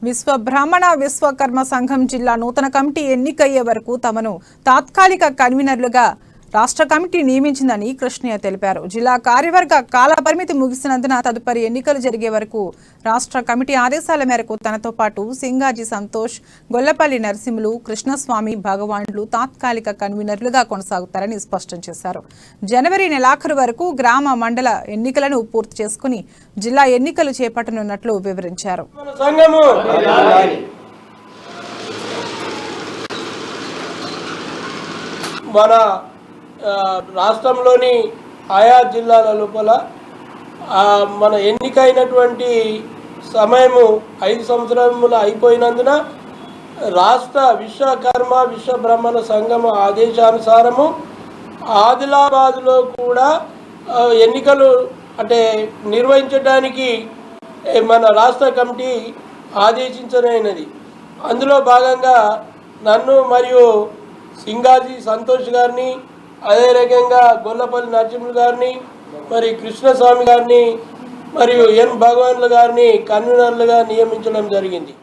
విశ్వ బ్రాహ్మణ విశ్వకర్మ సంఘం జిల్లా నూతన కమిటీ ఎన్నికయ్యే వరకు తమను తాత్కాలిక కన్వీనర్లుగా రాష్ట్ర కమిటీ నియమించిందని కృష్ణయ్య తెలిపారు. జిల్లా కార్యవర్గ కాల పరిమితి ముగిసినందున తదుపరి ఎన్నికలు జరిగే వరకు రాష్ట్ర కమిటీ ఆదేశాల మేరకు తనతో పాటు సింగాజీ సంతోష్, గొల్లపల్లి నరసింహులు, కృష్ణస్వామి, భగవాన్లు తాత్కాలిక కన్వీనర్లుగా కొనసాగుతారని స్పష్టం చేశారు. జనవరి నెలాఖరు వరకు గ్రామ మండల ఎన్నికలను పూర్తి చేసుకుని జిల్లా ఎన్నికలు చేపట్టనున్నట్లు వివరించారు. రాష్ట్రంలోని ఆయా జిల్లాల లోపల మన ఎన్నికైనటువంటి సమయము 5 సంవత్సరములు అయిపోయినందున రాష్ట్ర విశ్వకర్మ విశ్వ బ్రాహ్మణ సంఘం ఆదేశానుసారము ఆదిలాబాద్లో కూడా ఎన్నికలు నిర్వహించడానికి మన రాష్ట్ర కమిటీ ఆదేశించనైనది. అందులో భాగంగా నన్ను మరియు సింగాజీ సంతోష్ గారిని, అదే రకంగా గొల్లపల్లి నరసింహులు గారిని, మరి కృష్ణస్వామి గారిని మరియు ఎన్ భగవాన్ల గారిని కన్వీనర్లుగా నియమించడం జరిగింది.